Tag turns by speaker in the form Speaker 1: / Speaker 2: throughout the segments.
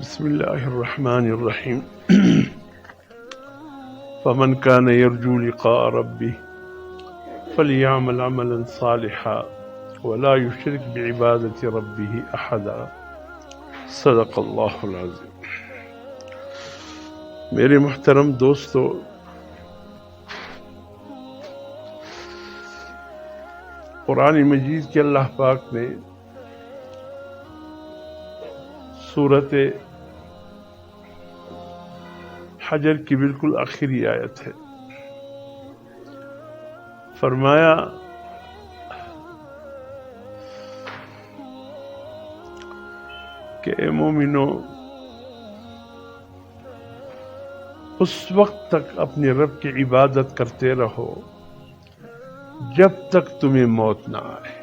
Speaker 1: بسم الله الرحمن الرحيم فمن كان يرجو لقاء ربه فليعمل عملا صالحا ولا يشرك بعبادة ربه أحدا صدق اللہ العظیم۔ میرے محترم دوستو، قرآن مجید کے اللہ پاک نے سورت حجر کی بالکل آخری آیت ہے، فرمایا کہ اے مومنو، اس وقت تک اپنے رب کی عبادت کرتے رہو جب تک تمہیں موت نہ آئے۔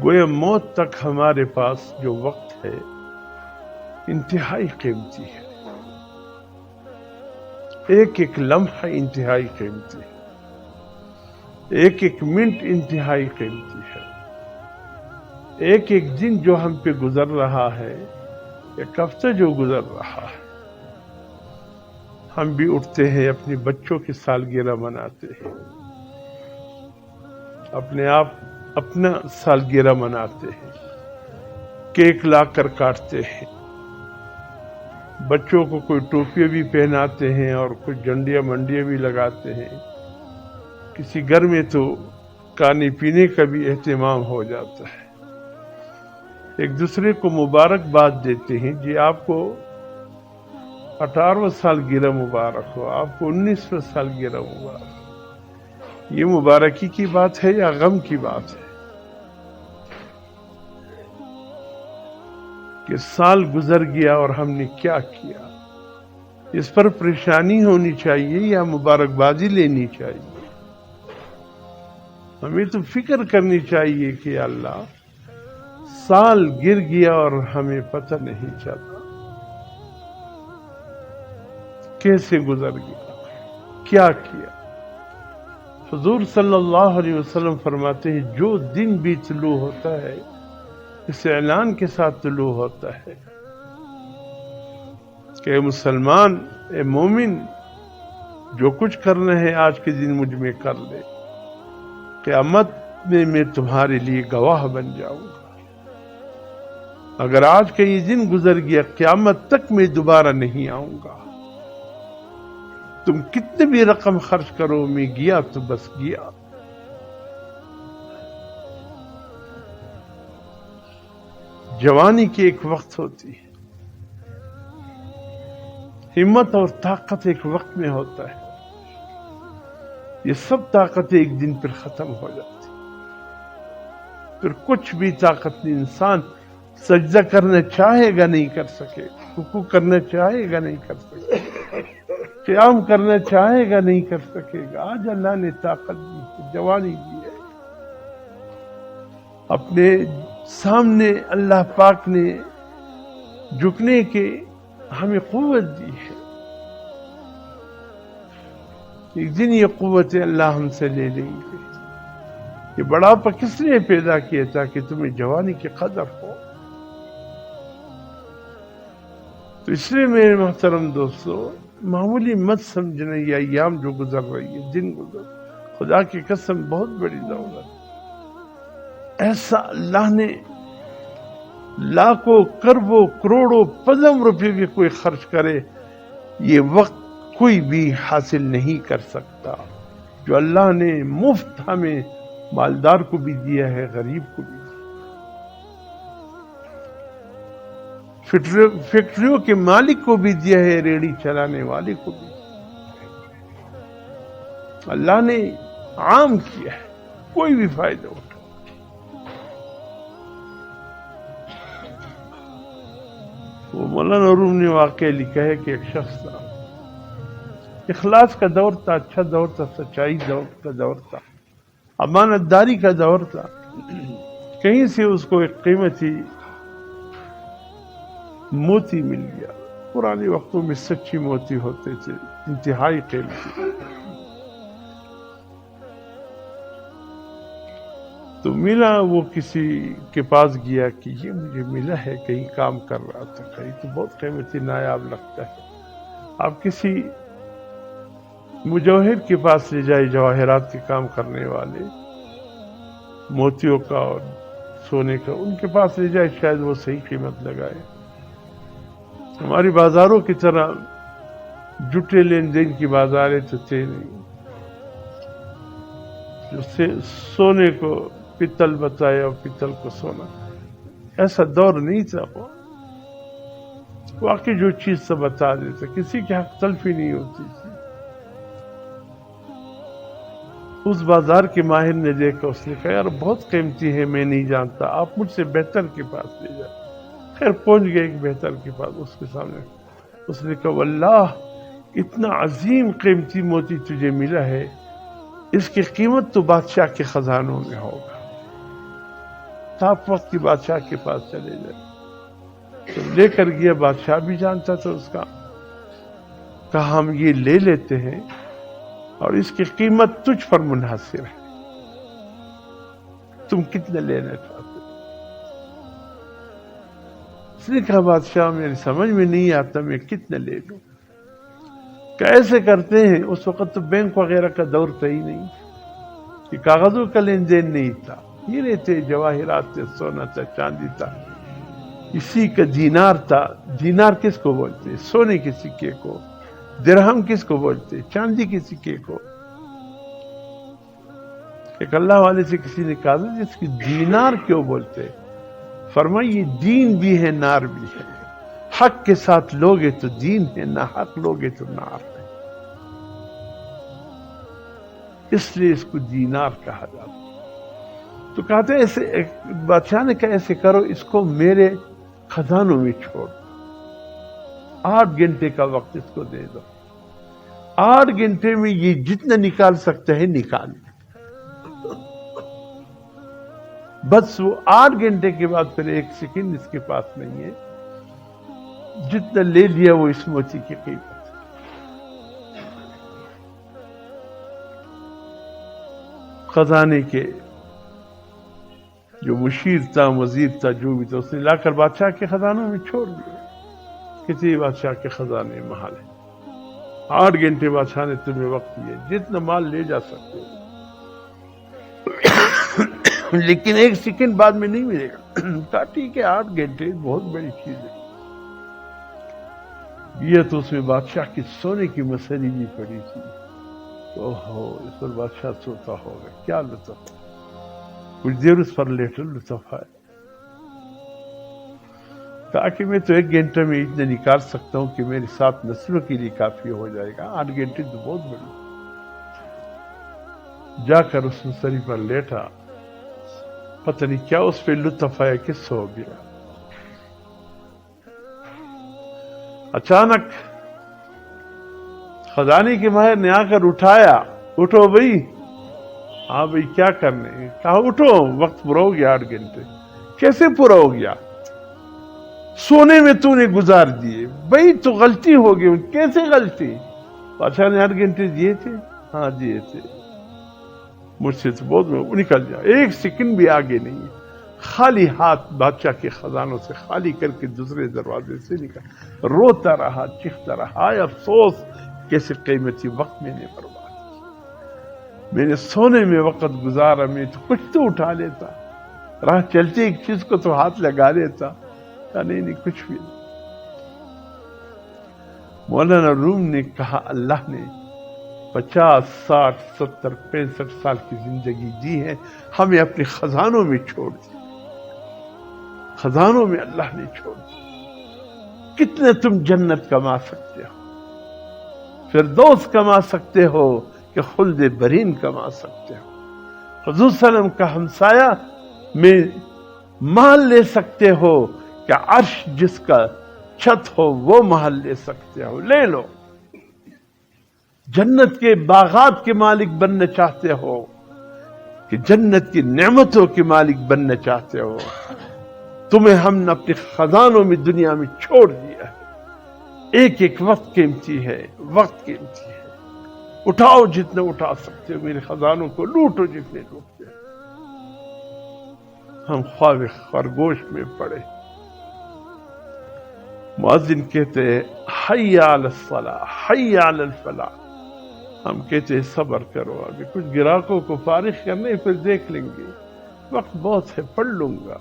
Speaker 1: گویا موت تک ہمارے پاس جو وقت ہے انتہائی قیمتی ہے، ایک ایک لمحہ انتہائی قیمتی ہے، ایک ایک منٹ انتہائی قیمتی ہے، ایک ایک دن جو ہم پہ گزر رہا ہے، ایک ہفتہ جو گزر رہا ہے۔ ہم بھی اٹھتے ہیں، اپنے بچوں کی سالگرہ مناتے ہیں، اپنا سالگرہ مناتے ہیں، کیک لا کر کاٹتے ہیں، بچوں کو کوئی ٹوپیاں بھی پہناتے ہیں اور کچھ جنڈیاں منڈیاں بھی لگاتے ہیں۔ کسی گھر میں تو کھانے پینے کا بھی اہتمام ہو جاتا ہے، ایک دوسرے کو مبارکباد دیتے ہیں، جی آپ کو 18واں سالگرہ مبارک ہو، آپ کو 19واں سالگرہ مبارک ہو۔ یہ مبارکی کی بات ہے یا غم کی بات ہے کہ سال گزر گیا اور ہم نے کیا کیا؟ اس پر پریشانی ہونی چاہیے یا مبارکبادی لینی چاہیے؟ ہمیں تو فکر کرنی چاہیے کہ اللہ، سال گر گیا اور ہمیں پتہ نہیں چلا کیسے گزر گیا، کیا کیا۔ حضور صلی اللہ علیہ وسلم فرماتے ہیں جو دن بھی طلوع ہوتا ہے اس اعلان کے ساتھ طلوع ہوتا ہے کہ اے مسلمان، اے مومن، جو کچھ کرنا ہے آج کے دن مجھ میں کر لے، قیامت میں تمہارے لیے گواہ بن جاؤں گا۔ اگر آج کا یہ دن گزر گیا، قیامت تک میں دوبارہ نہیں آؤں گا۔ تم کتنے بھی رقم خرچ کرو، میں گیا تو بس گیا۔ جوانی کی ایک وقت ہوتی ہے، ہمت اور طاقت ایک وقت میں ہوتا ہے، یہ سب طاقتیں ایک دن پر ختم ہو جاتی، پھر کچھ بھی طاقت نہیں۔ انسان سجدہ کرنا چاہے گا نہیں کر سکے، رکوع کرنا چاہے گا نہیں کر سکے، قیام کرنا چاہے گا نہیں کر سکے گا۔ آج اللہ نے طاقت دی ہے، جوانی دی ہے، اپنے سامنے اللہ پاک نے جھکنے کے ہمیں قوت دی ہے۔ ایک دن یہ قوت اللہ ہم سے لے لیں گے۔ یہ بڑھاپا کس نے پیدا کیا؟ تاکہ تمہیں جوانی کی قدر ہو۔ تو اس لیے میرے محترم دوستو، معمولی مت سمجھنا یہ ایام جو گزر رہی ہے، دن گزر، خدا کی قسم بہت بڑی دولت۔ ایسا اللہ نے لاکھوں کروڑوں کروڑوں پدم روپے بھی کوئی خرچ کرے، یہ وقت کوئی بھی حاصل نہیں کر سکتا جو اللہ نے مفت ہمیں مالدار کو بھی دیا ہے، غریب کو بھی۔ فیکٹریوں کے مالک کو بھی دیا ہے، ریڑھی چلانے والے کو بھی اللہ نے عام کیا ہے، کوئی بھی فائدہ اٹھا۔ وہ مولانا روم نے واقعہ لکھا ہے کہ ایک شخص تھا، اخلاص کا دور تھا، اچھا دور تھا، سچائی کا دور تھا، امانت داری کا دور تھا۔ کہیں سے اس کو ایک قیمتی موتی مل گیا۔ پرانے وقتوں میں سچی موتی ہوتے تھے، انتہائی قیمتی۔ تو ملا وہ کسی کے پاس گیا کہ یہ مجھے ملا ہے، کہیں کام کر رہا تھا، کہیں تو بہت قیمتی نایاب لگتا ہے، آپ کسی مجوہر کے پاس لے جائے، جواہرات کے کام کرنے والے، موتیوں کا اور سونے کا، ان کے پاس لے جائے، شاید وہ صحیح قیمت لگائے۔ ہماری بازاروں کی طرح جٹے لین دین کی بازاریں تو تھے نہیں، جس سے سونے کو پتل بتایا اور پتل کو سونا، ایسا دور نہیں تھا۔ وہ واقعی جو چیز سے بتا دیتا، کسی کے حق تلفی نہیں ہوتی تھی۔ اس بازار کے ماہر نے دیکھا، اس نے کہا یار بہت قیمتی ہے، میں نہیں جانتا، آپ مجھ سے بہتر کے پاس لے جائیں۔ خیر پہنچ گئے ایک بہتر کے پاس، اس کے سامنے اس نے کہا واللہ اتنا عظیم قیمتی موتی تجھے ملا ہے، اس کی قیمت تو بادشاہ کے خزانوں میں ہوگا، آپ وقت کی بادشاہ کے پاس چلے جائیں۔ تو لے کر گیا، بادشاہ بھی جانتا تھا اس کا، کہا ہم یہ لے لیتے ہیں اور اس کی قیمت تجھ پر منحصر ہے، تم کتنے لینا چاہتے ہو؟ اس نے کہا بادشاہ میری سمجھ میں نہیں آتا، میں کتنے لے لوں؟ کیسے کرتے ہیں؟ اس وقت تو بینک وغیرہ کا دور تھا ہی نہیں، کہ کاغذوں کا لین دین نہیں تھا، ہیرے تھے، جواہرات تھے، سونا تھا، چاندی تھا، اسی کا دینار تھا۔ دینار کس کو بولتے؟ سونے کے سکے کو۔ درہم کس کو بولتے؟ چاندی کے سکے کو۔ ایک اللہ والے سے کسی نے کہا جس کی دینار کیوں بولتے؟ فرمایا یہ دین بھی ہے، نار بھی ہے، حق کے ساتھ لوگے تو دین ہے، نہ حق لوگے تو نار ہے، اس لیے اس کو دینار کہا جاتا۔ تو کہتے ایسے بادشاہ نے کہا ایسے کرو، اس کو میرے خزانوں میں چھوڑ دو، 8 گھنٹے کا وقت اس کو دے دو، 8 گھنٹے میں یہ جتنا نکال سکتا ہے نکال دو۔ بس وہ 8 گھنٹے کے بعد پھر ایک سیکنڈ اس کے پاس نہیں ہے، جتنا لے لیا وہ اس موتی کی قیمت۔ خزانے کے جو مشیر تھا، وزیر تھا، جو بھی تھا، اس نے لا کر بادشاہ کے خزانوں میں چھوڑ دیا۔ کسی بادشاہ کے خزانے محل ہے، 8 گھنٹے بادشاہ نے تمہیں وقت دیا، جتنا مال لے جا سکتے ہو، لیکن ایک سیکنڈ بعد میں نہیں ملے گا۔ کہا ٹھیک ہے، 8 گھنٹے بہت بڑی چیز ہے۔ یہ تو اس میں بادشاہ کی سونے کی مسری بھی پڑی تھی۔ اوہو، اس پر بادشاہ سوتا ہوگا، کیا لطف، کچھ دیر اس پر لیٹر لطف ہے، تاکہ میں تو 1 گھنٹے میں اتنا نکال سکتا ہوں کہ میری 7 نسلوں کے لیے کافی ہو جائے گا، 8 گھنٹے تو بہت بڑی۔ جا کر اس مسری پر لیٹا، پتہ نہیں کیا اس پہ لطف آیا کہ سو گیا۔ اچانک خزانے کے ماہر نے آ کر اٹھایا، اٹھو بھائی۔ ہاں بھائی کیا کرنے؟ کہا اٹھو، وقت پورا ہو گیا 8 گھنٹے۔ کیسے پورا ہو گیا؟ سونے میں تو نے گزار دیے۔ بھائی تو غلطی ہو گئی۔ کیسے غلطی؟ بادشاہ نے 8 گھنٹے دیے تھے؟ ہاں دیے تھے، مجھ سے تو بہت نکل جا، 1 سیکنڈ بھی آگے نہیں، خالی ہاتھ بادشاہ کے خزانوں سے خالی کر کے دوسرے دروازے سے نکل، روتا رہا، چیختا رہا، افسوس کیسے قیمتی وقت میں نے برباد کیا، میں نے سونے میں وقت گزارا، میں تو کچھ تو اٹھا لیتا، راہ چلتے ایک چیز کو تو ہاتھ لگا لیتا۔ نہیں کچھ بھی نہیں۔ مولانا روم نے کہا اللہ نے 50 60 70 65 سال کی زندگی دی ہے، ہمیں اپنے خزانوں میں چھوڑ دی، خزانوں میں اللہ نے چھوڑ دی۔ کتنے تم جنت کما سکتے ہو، فردوس کما سکتے ہو، کہ خلد برین کما سکتے ہو، حضور صلی اللہ علیہ وسلم کا ہمسایہ میں محل لے سکتے ہو، کہ عرش جس کا چھت ہو وہ محل لے سکتے ہو، لے لو۔ جنت کے باغات کے مالک بننا چاہتے ہو، کہ جنت کی نعمتوں کے مالک بننا چاہتے ہو، تمہیں ہم نے اپنے خزانوں میں دنیا میں چھوڑ دیا ہے۔ ایک ایک وقت قیمتی ہے، وقت قیمتی ہے، اٹھاؤ جتنے اٹھا سکتے ہو، میرے خزانوں کو لوٹو جتنے لوٹتے ہو۔ ہم خواب خرگوش میں پڑے. مؤذن کہتے ہیں حی علی الصلاۃ حی علی الفلاح. ہم کہتے ہیں صبر کرو، ابھی کچھ گراہکوں کو فارغ کرنے، پھر دیکھ لیں گے، وقت بہت ہے، پڑھ لوں گا.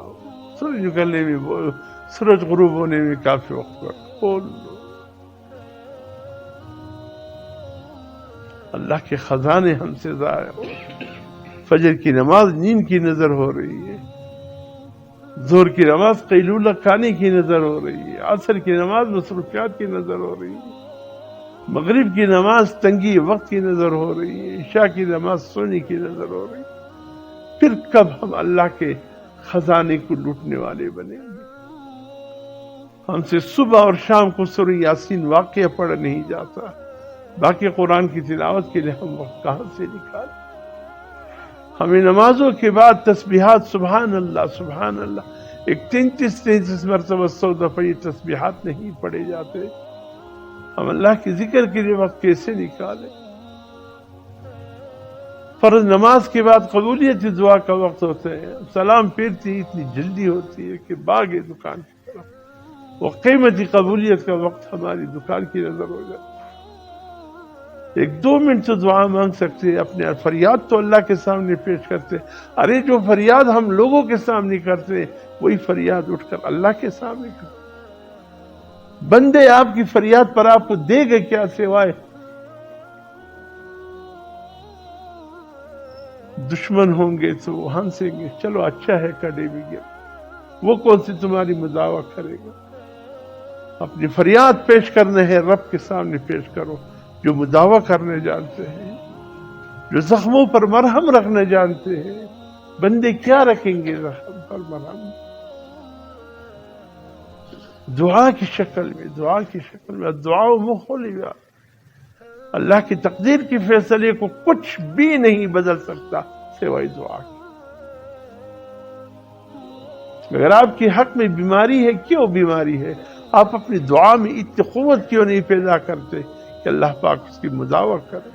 Speaker 1: سورج نکلنے میں، سورج غروب ہونے میں کافی وقت کھول لو. اللہ کے خزانے ہم سے ضائع ہو. فجر کی نماز نیند کی نظر ہو رہی ہے، ظہر کی نماز قیلولہ کھانے کی نظر ہو رہی ہے، عصر کی نماز مصروفیات کی نظر ہو رہی ہے، مغرب کی نماز تنگی وقت کی نظر ہو رہی ہے، عشاء کی نماز سونے کی نظر ہو رہی ہے. پھر کب ہم اللہ کے خزانے کو لوٹنے والے بنیں گے؟ ہم سے صبح اور شام کو سورہ یاسین واقعہ پڑھا نہیں جاتا، باقی قرآن کی تلاوت کے لیے ہم وقت کہاں سے نکالیں؟ ہمیں نمازوں کے بعد تسبیحات سبحان اللہ سبحان اللہ 33 مرتبہ 100 دفعہ یہ تسبیحات نہیں پڑھے جاتے. ہم اللہ کے ذکر کے لیے وقت کیسے نکالیں؟ فرض نماز کے بعد قبولیت دعا کا وقت ہوتا ہے، سلام پھیرتی اتنی جلدی ہوتی ہے کہ بھاگے دکان کی طرف. وہ قیمتی قبولیت کا وقت ہماری دکان کی نظر ہو جاتا. 1-2 منٹ تو دعا مانگ سکتے، اپنے فریاد تو اللہ کے سامنے پیش کرتے. ارے جو فریاد ہم لوگوں کے سامنے کرتے، وہی فریاد اٹھ کر اللہ کے سامنے کرتے. بندے آپ کی فریاد پر آپ کو دے گا کیا سوائے دشمن ہوں گے تو وہ ہنسیں گے، چلو اچھا ہے کڈے بھی گیا، وہ کون سی تمہاری مداوع کرے گا؟ اپنی فریاد پیش کرنا ہے، رب کے سامنے پیش کرو. جو مداوع کرنے جانتے ہیں، جو زخموں پر مرہم رکھنا جانتے ہیں. بندے کیا رکھیں گے زخم پر مرہم؟ دعا کی شکل میں، دعا کی شکل میں. دعا مخلص، اللہ کی تقدیر کی فیصلے کو کچھ بھی نہیں بدل سکتا سوائے دعا کی. اگر آپ کے حق میں بیماری ہے، کیوں بیماری ہے؟ آپ اپنی دعا میں اتنی قوت کیوں نہیں پیدا کرتے کہ اللہ پاک اس کی مداوع کرے؟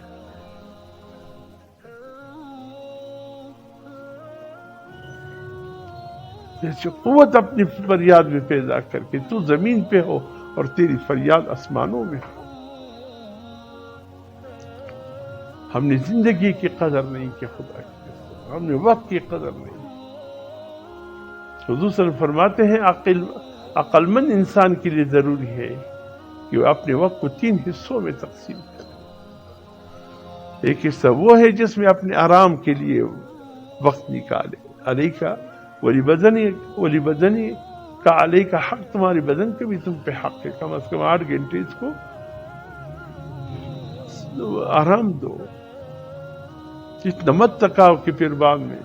Speaker 1: جیسے قوت اپنی فریاد میں پیدا کر کے تو زمین پہ ہو اور تیری فریاد آسمانوں میں ہو. ہم نے زندگی کی قدر نہیں کی، خدا کی قدر، ہم نے وقت کی قدر نہیں. حضور صلی اللہ علیہ وسلم فرماتے ہیں عقل مند انسان کے لیے ضروری ہے کہ وہ اپنے وقت کو 3 حصوں میں تقسیم کرے. ایک حصہ وہ ہے جس میں اپنے آرام کے لیے وقت نکالے. علیکا ولی بدنی کا علیہ کا حق، تمہاری بدن کا بھی تم پہ حق ہے. کم از کم 8 گھنٹے اس کو آرام دو. اتنا مت تکاؤ کہ پھر بعد میں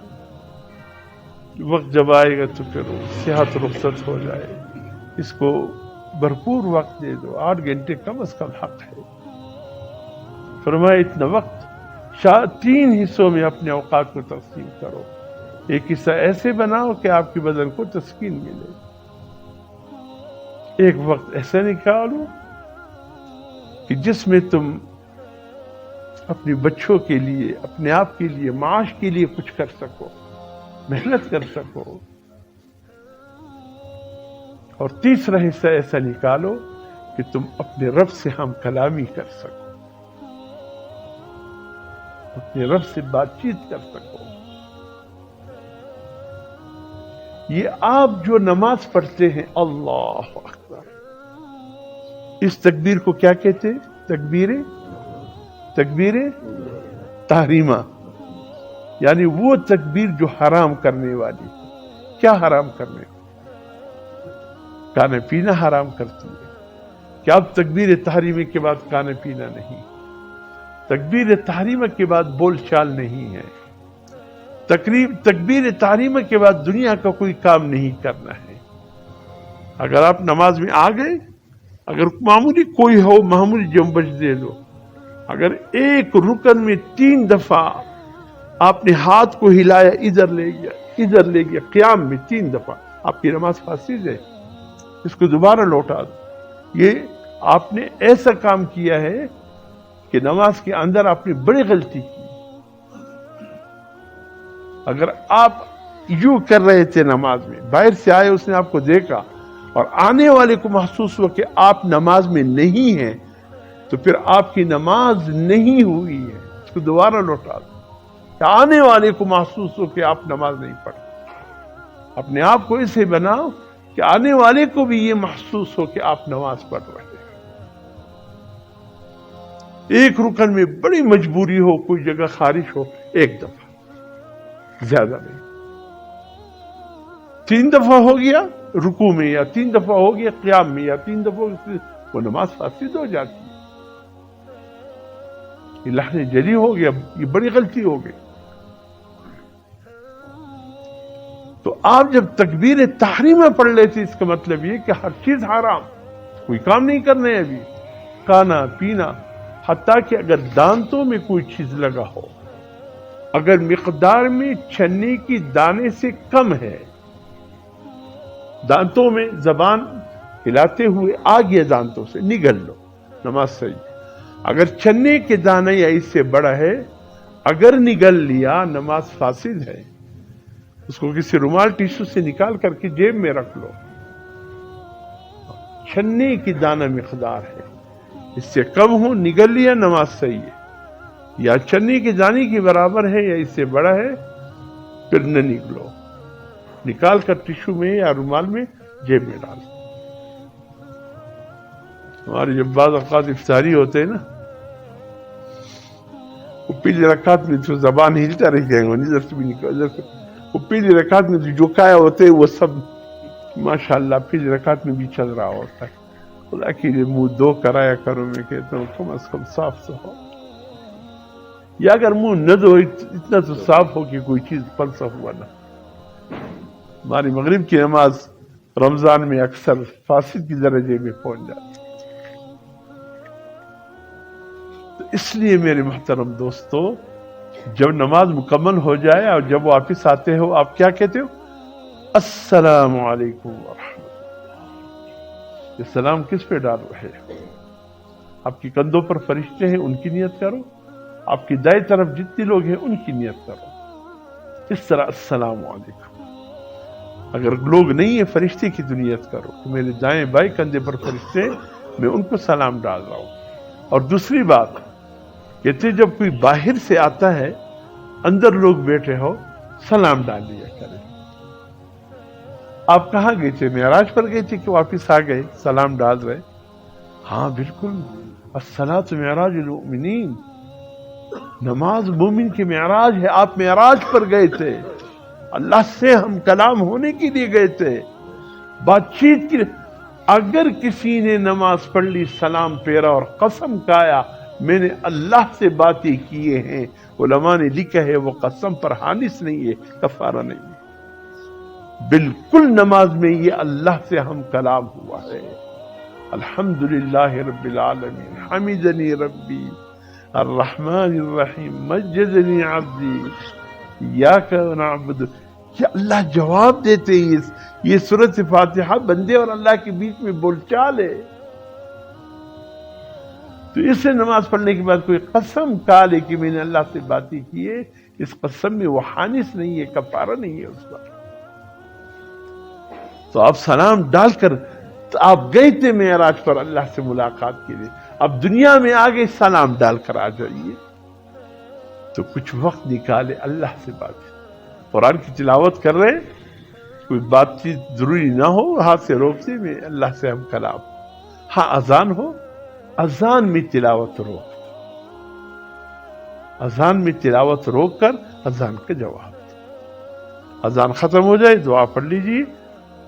Speaker 1: وقت جب آئے گا تو پھر صحت رخصت ہو جائے. اس کو بھرپور وقت دے دو. 8 گھنٹے کم از کم حق ہے. فرمایا اتنا وقت 3 حصوں میں اپنے اوقات کو تقسیم کرو. ایک حصہ ایسے بناؤ کہ آپ کے بدن کو تسکین ملے. ایک وقت ایسا نکالو کہ جس میں تم اپنے بچوں کے لیے، اپنے آپ کے لیے، معاش کے لیے کچھ کر سکو، محنت کر سکو. اور تیسرا حصہ ایسا نکالو کہ تم اپنے رب سے ہم کلامی کر سکو، اپنے رب سے بات چیت کر سکو. یہ آپ جو نماز پڑھتے ہیں، اللہ اکبر، اس تکبیر کو کیا کہتے ہیں؟ تکبیر تحریمہ، یعنی وہ تکبیر جو حرام کرنے والی. کیا حرام کرنے؟ کھانا پینا حرام کرتی ہے. کیا اب تکبیر تحریمہ کے بعد کھانا پینا نہیں؟ تکبیر تحریمہ کے بعد بول چال نہیں ہے. تکبیر تحریمہ کے بعد دنیا کا کوئی کام نہیں کرنا ہے. اگر آپ نماز میں آ گئے، اگر معمولی کوئی ہو، معمولی جنبش دے دو. اگر ایک رکن میں 3 دفعہ آپ نے ہاتھ کو ہلایا، ادھر لے گیا، قیام میں 3 دفعہ، آپ کی نماز فاسد ہے. اس کو دوبارہ لوٹا دو. یہ آپ نے ایسا کام کیا ہے کہ نماز کے اندر آپ نے بڑی غلطی کی. اگر آپ یوں کر رہے تھے نماز میں، باہر سے آئے، اس نے آپ کو دیکھا اور آنے والے کو محسوس ہوا کہ آپ نماز میں نہیں ہیں، تو پھر آپ کی نماز نہیں ہوئی ہے، اس کو دوبارہ لوٹا دو۔ کہ آنے والے کو محسوس ہو کہ آپ نماز نہیں پڑھتے، اپنے آپ کو اسے بناؤ کہ آنے والے کو بھی یہ محسوس ہو کہ آپ نماز پڑھ رہے ہیں۔ ایک رکن میں بڑی مجبوری ہو، کوئی جگہ خارج ہو، ایک دفعہ، زیادہ نہیں۔ 3 دفعہ ہو گیا رکوع میں، یا 3 دفعہ ہو گیا قیام میں، یا 3 دفعہ وہ نماز فاسد ہو جاتی ہے۔ یہ لحن جلی ہو گیا، یہ بڑی غلطی ہو گئی۔ تو آپ جب تکبیر تحریمہ پڑھ لیتے، اس کا مطلب یہ کہ ہر چیز حرام، کوئی کام نہیں کرنے، ابھی کھانا پینا، حتیٰ کہ اگر دانتوں میں کوئی چیز لگا ہو، اگر مقدار میں چنے کی دانے سے کم ہے، دانتوں میں زبان ہلاتے ہوئے آ گیا دانتوں سے، نگل لو، نماز صحیح۔ اگر چنے کے دانے یا اس سے بڑا ہے، اگر نگل لیا، نماز فاسد ہے۔ اس کو کسی رومال ٹیشو سے نکال کر کے جیب میں رکھ لو۔ چنے کی دانہ مقدار ہے، اس سے کم ہو، نگل لیا، نماز صحیح ہے۔ یا چنے کے دانے کی برابر ہے یا اس سے بڑا ہے، پھر نہ نکلو، نکال کر ٹیشو میں یا رومال میں جیب میں ڈال۔ ہمارے جب بعض اوقات افطاری ہوتے ہیں نا، وہ پہلی رکعت میں تو زبان ہلتا رہ جائے گا، ادھر سے بھی نکل، ادھر سے، وہ پہلی رکعت میں جو کھایا ہوتے وہ سب ماشاءاللہ پہلی رکعت میں بھی چل رہا ہوتا ہے۔ خدا کی منہ دو کرایا کرو، میں کہتا ہوں کم از کم صاف تو ہو، یا اگر منہ نہ دو اتنا تو صاف ہو کہ کوئی چیز فلسا ہوا نہ۔ ہماری مغرب کی نماز رمضان میں اکثر فاسد کی درجے میں پہنچ جاتی۔ تو اس لیے میرے محترم دوستو، جب نماز مکمل ہو جائے اور جب واپس آتے ہو، آپ کیا کہتے ہو؟ السلام علیکم ورحمۃ اللہ۔ یہ سلام کس پہ ڈال رہے ہو؟ آپ کی کندھوں پر فرشتے ہیں، ان کی نیت کرو، آپ کی دائیں طرف جتنے لوگ ہیں ان کی نیت کرو، اس طرح السلام علیکم۔ اگر لوگ نہیں ہیں فرشتے کی تو نیت کرو کہ میرے دائیں بائیں کندھے پر فرشتے، میں ان کو سلام ڈال رہا ہوں۔ اور دوسری بات کہتے جب کوئی باہر سے آتا ہے، اندر لوگ بیٹھے ہو، سلام ڈال دیا کرے۔ آپ کہاں گئے تھے؟ معراج پر گئے تھے کہ واپس آ گئے سلام ڈال رہے؟ ہاں بالکل، الصلاۃ معراج المؤمنین، نماز مومن کی معراج ہے۔ آپ معراج پر گئے تھے، اللہ سے ہم کلام ہونے کے لیے گئے تھے، بات چیت کی۔ اگر کسی نے نماز پڑھ لی، سلام پھیرا اور قسم کھایا میں نے اللہ سے باتیں کیے ہیں، علماء نے لکھا ہے وہ قسم پر حانث نہیں ہے، کفارہ نہیں ہے، بالکل نماز میں یہ اللہ سے ہم کلام ہوا ہے۔ الحمدللہ رب العالمین، حمدنی ربی الرحمن الرحیم، مجدنی عبدی، ایاک نعبد۔ کہ اللہ جواب دیتے ہیں۔ یہ سورۃ فاتحہ بندے اور اللہ کے بیچ میں بول چال ہے۔ تو اس سے نماز پڑھنے کے بعد کوئی قسم کھا لے کہ میں نے اللہ سے باتیں کی ہے، اس قسم میں وہ حانث نہیں ہے، کفارہ نہیں ہے اس پر۔ تو آپ سلام ڈال کر، تو آپ گئے تھے معراج پر اللہ سے ملاقات کے لیے، اب دنیا میں آگے سلام ڈال کر آ جائیے۔ تو کچھ وقت نکالے اللہ سے بات، قرآن کی تلاوت کر رہے، کوئی بات چیت ضروری نہ ہو، ہاتھ سے روکتے میں اللہ سے ہم کلام۔ ہاں اذان ہو، اذان میں تلاوت روک، اذان میں تلاوت روک کر اذان کا جواب، اذان ختم ہو جائے دعا پڑھ لیجیے،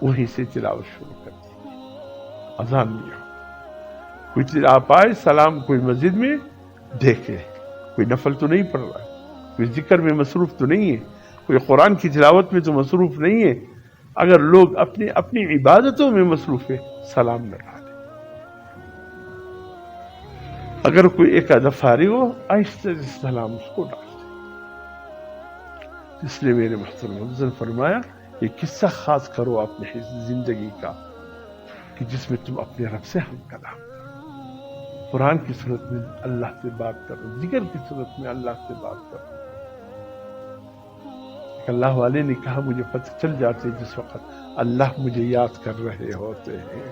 Speaker 1: وہیں سے تلاوت شروع کر دیجیے۔ اذان میں ہو، کوئی آپ آئے سلام، کوئی مسجد میں دیکھے کوئی نفل تو نہیں پڑھ رہا ہے، کوئی ذکر میں مصروف تو نہیں ہے، کوئی قرآن کی تلاوت میں تو مصروف نہیں ہے۔ اگر لوگ اپنی عبادتوں میں مصروف ہے، سلام نہ ڈالے۔ اگر کوئی ایک آدھا فارغ ہو، آہستہ سلام اس کو ڈال دے۔ اس لیے میرے محترم حضرت نے فرمایا یہ قصہ خاص کرو اپنے زندگی کا، کہ جس میں تم اپنے رب سے ہم کلام کرو، قرآن کی صورت میں اللہ سے بات کرو، ذکر کی صورت میں اللہ سے بات کرو۔ اللہ والے نے کہا مجھے پتہ چل جاتے جس وقت اللہ مجھے یاد کر رہے ہوتے ہیں.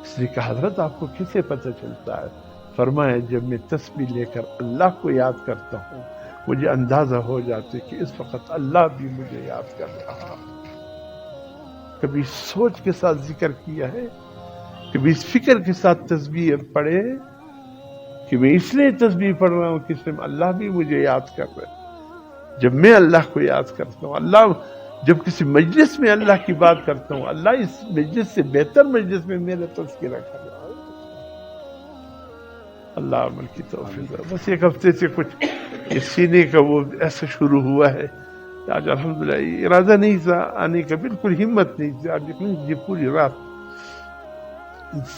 Speaker 1: اس نے کہا حضرت آپ کو کیسے پتہ چلتا ہے؟ فرمایا جب میں تسبیح لے کر اللہ کو یاد کرتا ہوں مجھے اندازہ ہو جاتے کہ اس وقت اللہ بھی مجھے یاد کر رہا. کبھی سوچ کے ساتھ ذکر کیا ہے، کبھی اس فکر کے ساتھ تسبیح پڑھے کہ میں اس لیے تسبیح پڑھ رہا ہوں کہ اس میں اللہ بھی مجھے یاد کر رہا ہے. جب میں اللہ کو یاد کرتا ہوں، اللہ جب کسی مجلس میں اللہ کی بات کرتا ہوں، اللہ اس مجلس سے بہتر مجلس میں میرا تذکرہ کر رہا ہے. اللہ عمل کی توفیق دے. بس ایک ہفتے سے کچھ یہ سینے کا وہ ایسا شروع ہوا ہے. آج الحمدللہ ارادہ نہیں تھا آنے کا، بالکل ہمت نہیں تھی. آج یہ پوری رات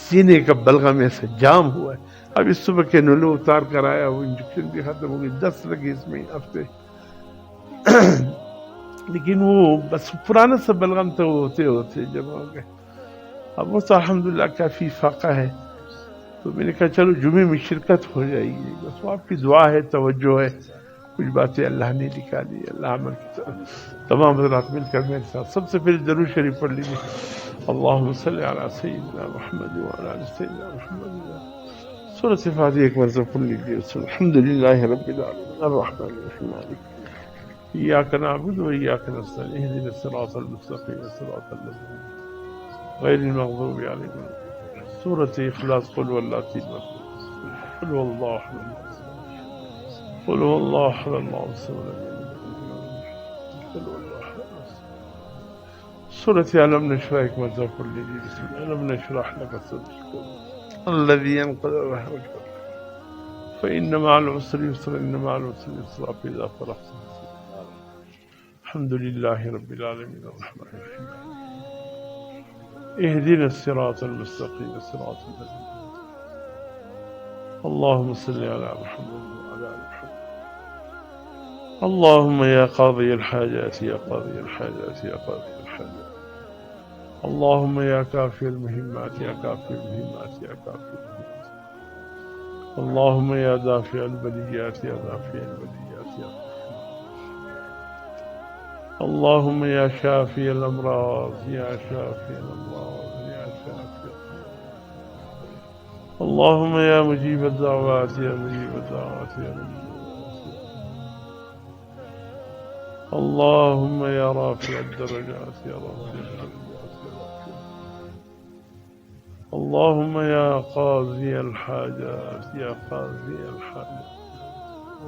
Speaker 1: سینے کا بلغم ایسا جام ہوا ہے. اب اس صبح کے نلو اتار کر آیا، وہ انجیکشن بھی ختم ہو گئی، 10 لگے اس میں ہفتے. لیکن وہ بس پرانا سا بلغم تو ہوتے ہوتے جمع ہو گئے. اب وہ تو الحمدللہ کافی فاقہ ہے. تو میں نے کہا چلو جمعے میں شرکت ہو جائے گی. بس وہ آپ کی دعا ہے، توجہ ہے، کچھ باتیں اللہ نے نکالی. اللہ عمل کی طرف تمام حضرات مل کر میرے ساتھ سب سے پہلے درود شریف پڑھ لیجیے. اللہم صلی علی سیدنا محمد وعلی آل سیدنا محمد. سورۃ فاتحہ ایک مرتبہ پڑھ لیجیے. الحمدللہ رب العالمین الرحمن الرحیم مالک ایاک نعبد و ایاک نستعین اہدنا الصراط المستقیم صراط الذین غیر المغضوب علیہم. سورۃ اخلاص قل هو اللہ 3 مرتبہ. قل هو اللہ احد قل هو اللہ احد اللہ الصمد قل هو اللہ احد. سورۃ علم نشرح ایک مرتبہ پڑھ لیجیے. بسم اللہ علم نشرح لک صدرک الذی انقض ظہرک فإن مع العسر یسرا إن مع العسر یسرا فإذا فرغت الحمد للہ رب العالمین الرحمن الرحیم اهدنا الصراط المستقیم صراط الذین اللهم صل على محمد وعلى آل محمد. اللهم يا قاضي الحاجات يا قاضي الحاجات يا قاضي الحاجات. اللهم يا كافي المهمات يا كافي المهمات يا كافي المهمات. اللهم يا دافع البليات يا دافع البليات يا. اللهم يا شافي الأمراض يا شافي الأمراض يا شافي الأمراض. اللهم يا مجيب الدعوات يا مجيب الدعوات يا مجيب الدعوات. اللهم يا رافع الدرجات يا رافع الدرجات يا رافع. اللهم يا قاضي الحاجات يا قاضي الحاجات.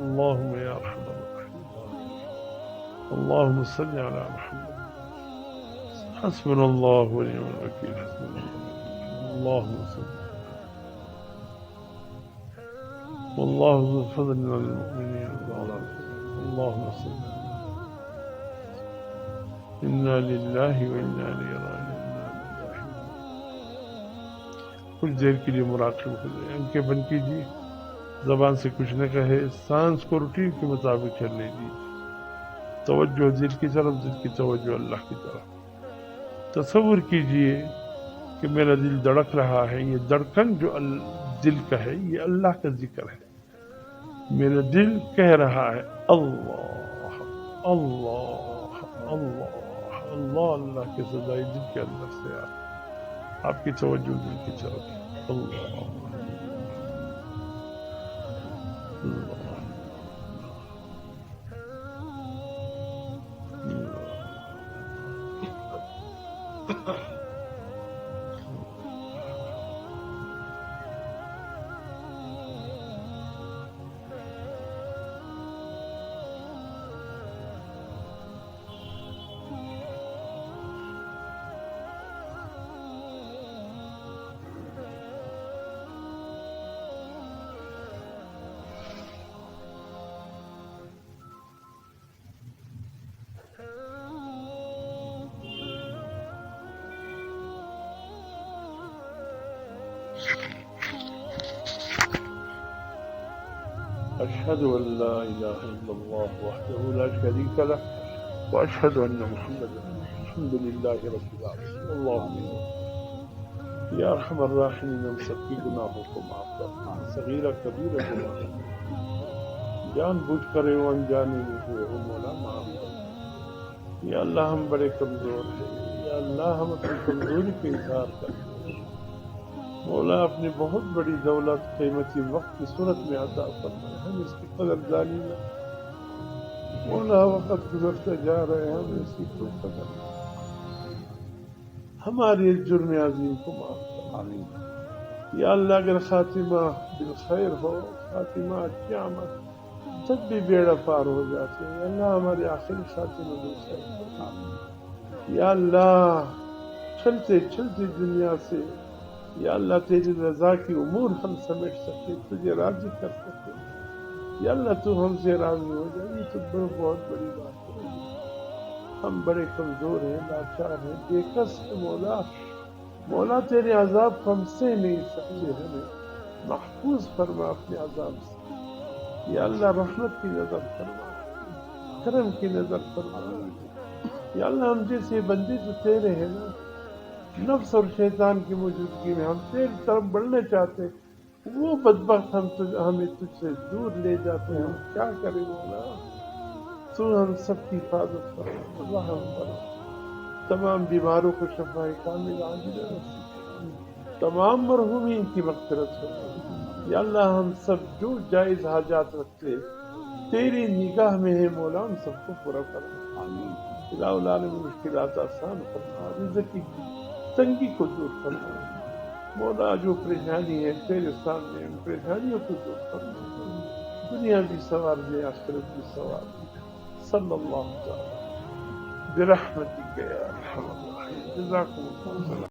Speaker 1: اللهم يا أرحم الراحمين. اللهم صل على محمد. حسبنا الله ونعم الوكيل. حسبنا الله. اللهم صل. والله ذو الفضل على المؤمنين. اللهم صل. إنا لله وإنا إليه راجعون. کچھ دیر کے لیے مراقبہ کریں، آنکھیں بند کیجیے، زبان سے کچھ نہ کہے، سانس کو روٹین کے مطابق چلنے دیجیے. توجہ دل کی طرف، دل کی توجہ اللہ کی طرف. تصور کیجئے کہ میرا دل دھڑک رہا ہے، یہ دھڑکن جو دل کا ہے یہ اللہ کا ذکر ہے. میرا دل کہہ رہا ہے اللہ اللہ اللہ اللہ. اللہ کے صدائی دل کے اندر سے آپ کی توجہ دل کی طرف. اللہ اللہ. أشهد أن لا إله إلا الله وحده لا شريك له وأشهد أن محمدا الحمد لله رب العالمين. اللهم يا أرحم الراحمين مسکی گناہوں کو معاف کرنا، صغیرہ کبیرہ گناہوں جان بوجھ کر و انجانے میں ہوئے ہو مولا معاف کرنا. یا اللہ ہم بڑے کمزور ہیں، یا اللہ ہم اپنی کمزوری پہ اظہار کرتے ہیں۔ مولا اپنی بہت بڑی دولت قیمتی وقت کی صورت میں عطا فرمائے، ہم اس کی قدر دانی نہ۔ مولا وقت گزرتے جا رہے ہیں، ہم اس کی کوئی قدر نہیں، ہمارے اس جرم عظیم کو معاف فرما۔ یا اللہ اگر خاتمہ بالخیر ہو، خاتمہ قیامت تب بھی بیڑا پار ہو جاتے ہیں، یا اللہ ہمارے آخری خاتمہ بالخیر فرما۔ یا اللہ چلتے چلتے دنیا سے یا اللہ تیری رضا کی امور ہم سمیٹ سکے، تجھے راضی کر سکے، یا اللہ تو ہم سے راضی ہو جائے، یہ تو بہت بڑی بات ہے۔ ہم بڑے کمزور ہیں، لاچار ہیں، بے کس ہیں مولا۔ مولا تیرے عذاب ہم سے نہیں سکتے، ہمیں محفوظ فرما اپنے عذاب سے۔ یا اللہ رحمت کی نظر فرما، کرم کی نظر فرما۔ یا اللہ ہم جیسے بندے تو تیرے ہیں نا، نفس اور شیطان کی موجودگی میں ہم تیری طرف بڑھنا چاہتے، وہ بدبخت ہمیں تجھ سے دور لے جاتے ہیں، ہم کیا کریں مولا؟ تو ہم سب کی حفاظت فرما، رحم فرما، تمام بیماروں کو شفا کامل عاجلہ نصیب، تمام مرحومین کی مغفرت فرما۔ یا اللہ ہم سب جو جائز حاجات رکھتے تیری نگاہ میں ہے مولا، ان سب کو پورا فرما۔ الہ العالمین مشکلات آسان فرما، رزق کی تنگی کو دور فرما۔ مولا جو پریشانی ہے تیرے سامنے، ان پریشانیوں کو دور فرما، دنیا بھی سوار دے، آخرت بھی سوار دے۔ صلی اللہ تعالی برحمتک یا ارحم الراحمین۔ جزاکم اللہ۔